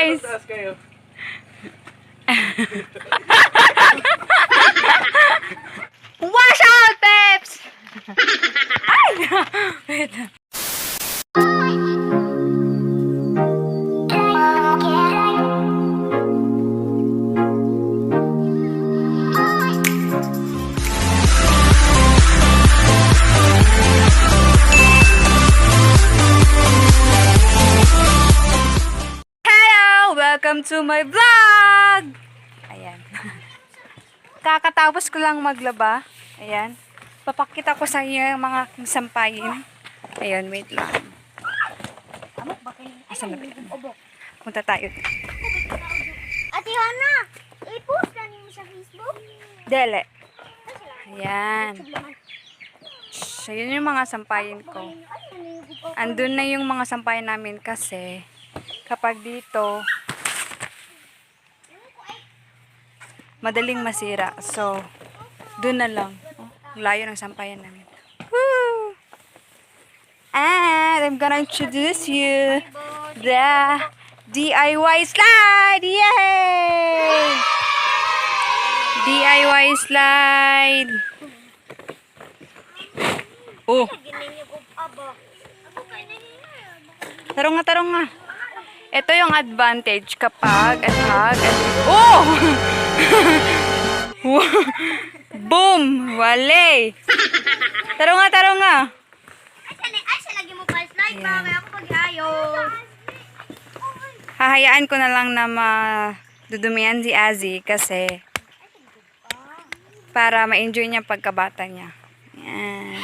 Exercise! Wash out, Peps! Ay! Wait. Welcome to my vlog! Ayan. Kakatapos ko lang maglaba. Ayan. Papakita ko sa inyo yung mga sampayin. Ayan, wait lang. Asan na ba yan? Punta tayo. Ate Hana, i-post na niyo sa Facebook? Dele. Ayan. So, yun yung mga sampayin ko. Andun na yung mga sampayin namin kasi kapag dito madaling masira. So, dun na lang. Oh, layo ng sampayan namin. Woo! And I'm gonna introduce you the DIY slide! Yay! DIY slide! Oh! Tarong nga. Ito yung advantage kapag oh! Boom! Wale! Tarong nga. Ay, siya lagi mo pa slide ba? May ako pag-ayos. Hahayaan ko na lang na madudumihan si Azzy kasi para ma-enjoy niya pagkabata niya. Yan.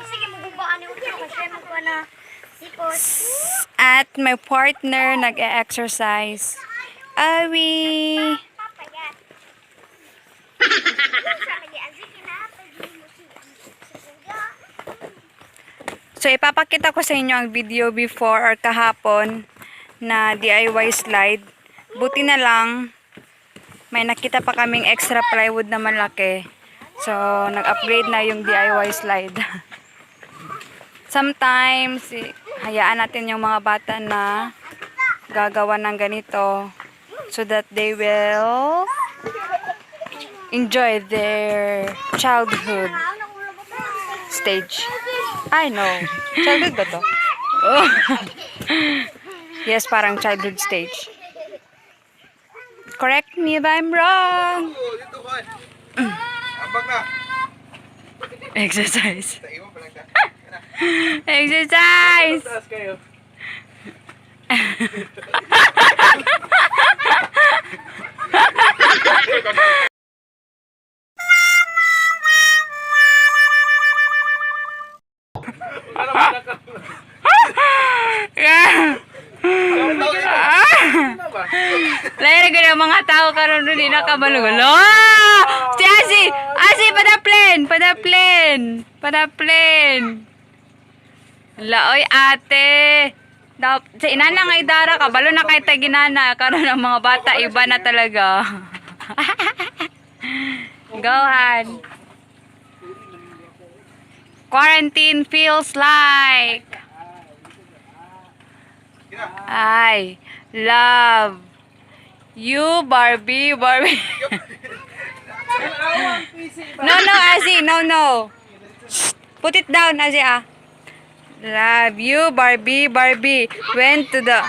Sige, magubaan yung utro kasi magwa na sipos. At my partner nag-e-exercise. Awi! So, ipapakita ko sa inyo ang video before or kahapon na DIY slide. Buti na lang, may nakita pa kaming extra plywood na malaki. So, nag-upgrade na yung DIY slide. Sometimes, hayaan natin yung mga bata na gagawa ng ganito so that they will enjoy their childhood stage. I know. Childhood ba to? Oh. Yes, parang childhood stage. Correct me if I'm wrong. Exercise. Exercise. Lain na mga tao karon doon di nakabalugulo. Si Asi padaplen. Laoy ate. Sa inana nga idara ka balo na kay taginana karon ang mga bata iba na talaga. Go ahead. Quarantine feels like I love you, Barbie. No, Azzy, no. Put it down, Azzy, Love you, Barbie. Went to the...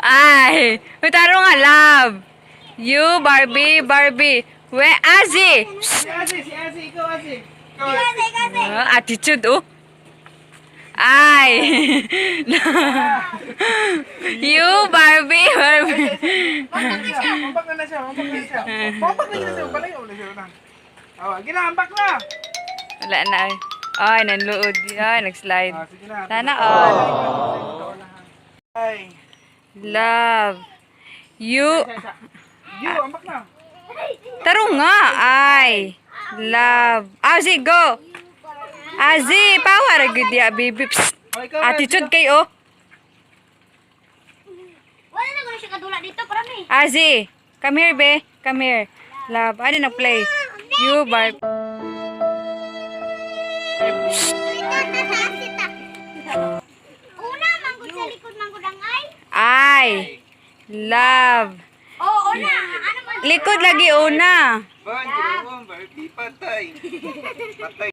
Ay, utaro nga, love you, Barbie. Azzy! Si Azzy, ikaw, Azzy. Attitude, oh. Ay! You, Barbie. Mambak na siya. Balayo na siya. Ginambak na. Wala na. Ay, nanluod. Ay, nag-slide. Sige na. Sana all. Ay. Love you. Ambak na. Tarong nga. Ay. Love. Azzy, go. Azzy, power. Good ya, baby. Psst. Attitude kayo. Wala na gano'n siya kadula dito, parami. Azzy, come here, be. Come here. Love, ano na play? You, Barb. Una, manggod sa likod, manggod ang ay. I love. Oo, una. Ano man? Likod lagi una. Ban, dalawang, di patay. Patay.